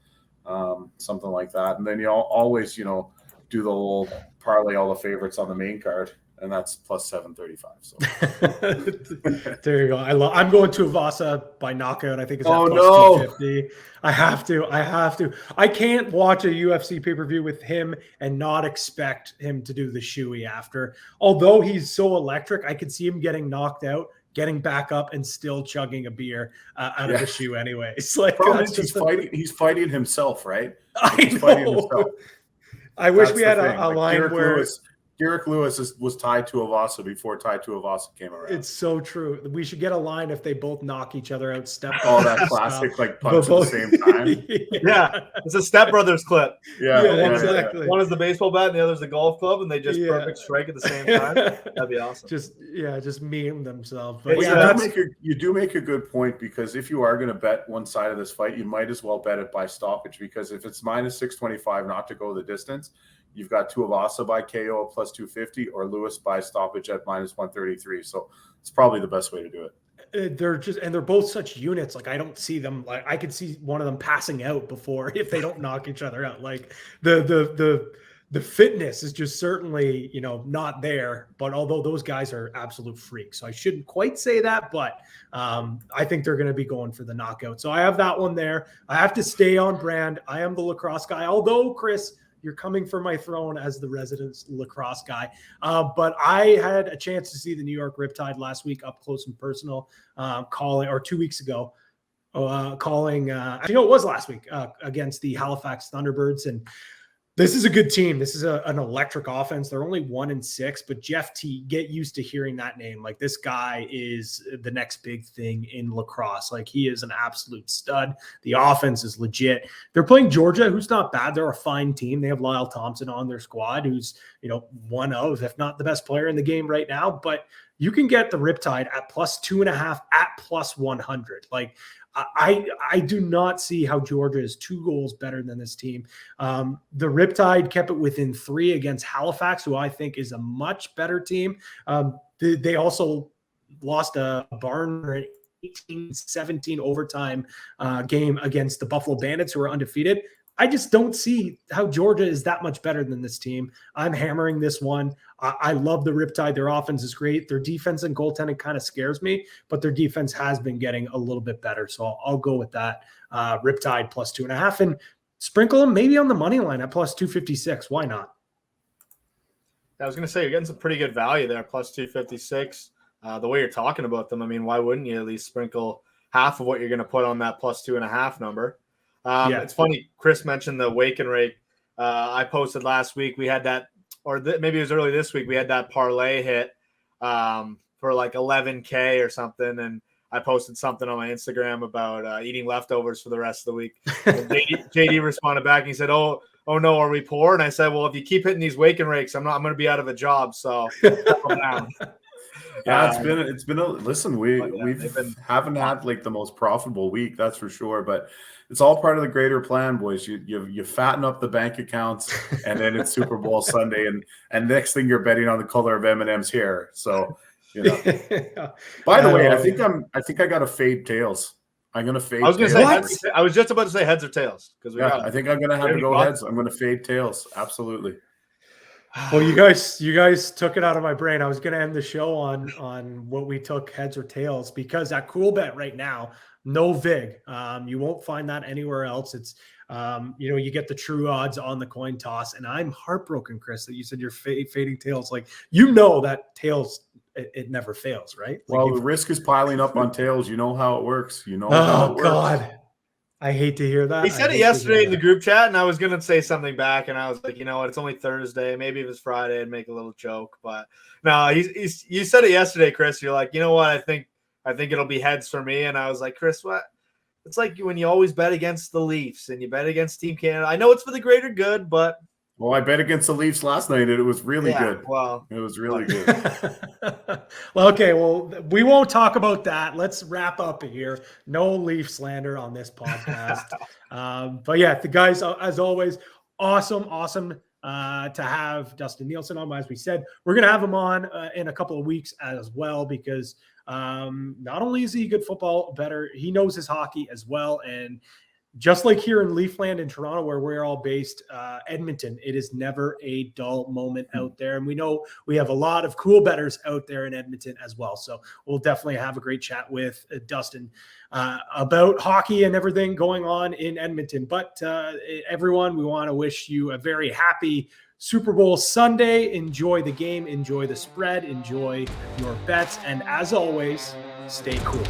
something like that. And then you always, do the little parlay all the favorites on the main card, and that's plus 735. So there you go. I'm going to Avasa by knockout. I think it's at plus 250. I have to. I can't watch a UFC pay-per-view with him and not expect him to do the shoey after. Although he's so electric, I could see him getting knocked out, getting back up, and still chugging a beer out of the shoe anyway. It's like he's fighting himself, right? He's fighting himself. I wish we had a line where Derek Lewis was tied to Avasa before tied to Avasa came around. It's so true. We should get a line if they both knock each other out. That classic like punch at the same time. Yeah, it's a Step Brothers clip. Yeah, exactly. One is the baseball bat, and the other is the golf club, and they just perfect strike at the same time. That'd be awesome. Just meme themselves. But you do make a good point, because if you are going to bet one side of this fight, you might as well bet it by stoppage, because if it's minus 625 not to go the distance, you've got Tuivasa by KO at plus 250 or Lewis by stoppage at minus 133. So it's probably the best way to do it. They're both such units. Like I don't see them. Like I could see one of them passing out before if they don't knock each other out. Like the fitness is just certainly, not there. But although those guys are absolute freaks, so I shouldn't quite say that, but I think they're going to be going for the knockout. So I have that one there. I have to stay on brand. I am the lacrosse guy. Although Kris, you're coming for my throne as the resident lacrosse guy. But I had a chance to see the New York Riptide last week up close and personal, or 2 weeks ago, it was last week against the Halifax Thunderbirds. And This is a good team. This is an electric offense. They're only 1-6, but Jeff T, get used to hearing that name. Like, this guy is the next big thing in lacrosse. Like, he is an absolute stud. The offense is legit. They're playing Georgia, who's not bad. They're a fine team. They have Lyle Thompson on their squad, who's, one of, if not the best player in the game right now. But you can get the Riptide at +2.5 at +100. Like, I do not see how Georgia is 2 goals better than this team. The Riptide kept it within 3 against Halifax, who I think is a much better team. They also lost a barn 18-17 overtime game against the Buffalo Bandits, who are undefeated. I just don't see how Georgia is that much better than this team. I'm hammering this one. I love the Riptide. Their offense is great. Their defense and goaltending kind of scares me, but their defense has been getting a little bit better. So I'll go with that. Riptide +2.5 and sprinkle them maybe on the money line at +256. Why not? I was going to say, you're getting some pretty good value there, +256. The way you're talking about them, I mean, why wouldn't you at least sprinkle half of what you're going to put on that +2.5 number? It's funny, Kris mentioned the wake and rake. I posted last week. We had that, or maybe it was early this week. We had that parlay hit for like 11K or something, and I posted something on my Instagram about eating leftovers for the rest of the week. And JD responded back and he said, "Oh no, are we poor?" And I said, "Well, if you keep hitting these wake and rakes, I'm going to be out of a job." So calm down. Yeah, it's been a listen. We haven't had like the most profitable week, that's for sure. But it's all part of the greater plan, boys. You fatten up the bank accounts, and then it's Super Bowl Sunday, and next thing you're betting on the color of Eminem's hair. So By the way, I think I got to fade tails. I'm gonna fade. I was gonna tails. say I was just about to say heads or tails because I think I'm gonna have to go heads. I'm gonna fade tails. Absolutely. Well, you guys took it out of my brain. I was going to end the show on what we took heads or tails, because at Coolbet right now, no VIG. You won't find that anywhere else. It's you get the true odds on the coin toss, and I'm heartbroken, Kris, that you said you're fading tails. Like, that tails it never fails, right? Like, well, the risk is piling up on tails. You know how it works. How it works. God. I hate to hear that. He said it yesterday in the group chat, and I was going to say something back, and I was like, you know what? It's only Thursday. Maybe if it's Friday, I'd make a little joke. But no, you said it yesterday, Kris. You're like, you know what? I think it'll be heads for me. And I was like, Kris, what? It's like when you always bet against the Leafs and you bet against Team Canada. I know it's for the greater good, but. Well, I bet against the Leafs last night, and it was really good. Well, it was really good. Well, okay. Well, we won't talk about that. Let's wrap up here. No Leaf slander on this podcast. But yeah, the guys, as always, awesome to have Dustin Nielson on. As we said, we're going to have him on in a couple of weeks as well, because not only is he a good football bettor, he knows his hockey as well. And just like here in Leafland in Toronto, where we're all based, Edmonton, it is never a dull moment out there. And we know we have a lot of cool bettors out there in Edmonton as well. So we'll definitely have a great chat with Dustin about hockey and everything going on in Edmonton. But everyone, we want to wish you a very happy Super Bowl Sunday. Enjoy the game, enjoy the spread, enjoy your bets. And as always, stay cool.